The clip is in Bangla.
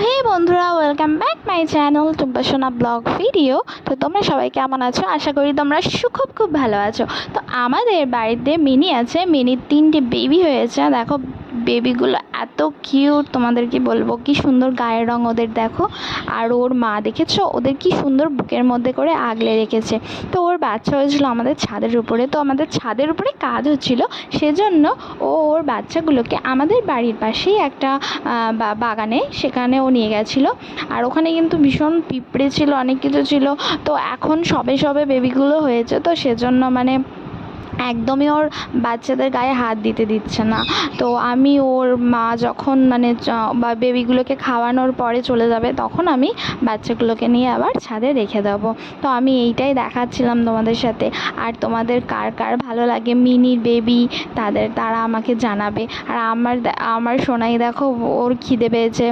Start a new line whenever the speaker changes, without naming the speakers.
হে বন্ধুরা, welcome back my channel Tumpa সোনা ব্লগ ভিডিও। তো তোমরা সবাই কেমন আছো? আশা করি তোমরা খুব ভালো আছো। তো আমাদের বাড়িতে মিনি আছে, মিনির 3টে বেবি হয়েছে। দেখো বেবিগুলো এত কিউট, তোমাদেরকে বলবো কি সুন্দর গায়ের রং ওদের, দেখো। আর ওর মা দেখেছো ওদের কি সুন্দর বুকের মধ্যে করে আগলে রেখেছে। তো ওর বাচ্চা হয়েছিল আমাদের ছাদের উপরে, তো আমাদের ছাদের উপরে কাজ হচ্ছিল, সেজন্য ওর বাচ্চাগুলোকে আমাদের বাড়ির পাশেই একটা বাগানে, সেখানে ও নিয়ে গেছিলো। আর ওখানে কিন্তু ভীষণ পিঁপড়ে ছিল, অনেক কিছু ছিল। তো এখন সবে সবে বেবিগুলো হয়েছে, তো সেজন্য মানে একদমই ওর বাচ্চাদের গায়ে হাত দিতে দিচ্ছে না। তো আমি ওর মা যখন মানে বেবিগুলোকে খাওয়ানোর পরে চলে যাবে, তখন আমি বাচ্চাগুলোকে নিয়ে আবার ছাদে রেখে দেবো। তো আমি এইটাই দেখাচ্ছিলাম তোমাদের সাথে। আর তোমাদের কার কার ভালো লাগে মিনির বেবি, তারা আমাকে জানাবে। আর আমার সোনাই দেখো, ওর খিদে পেয়েছে।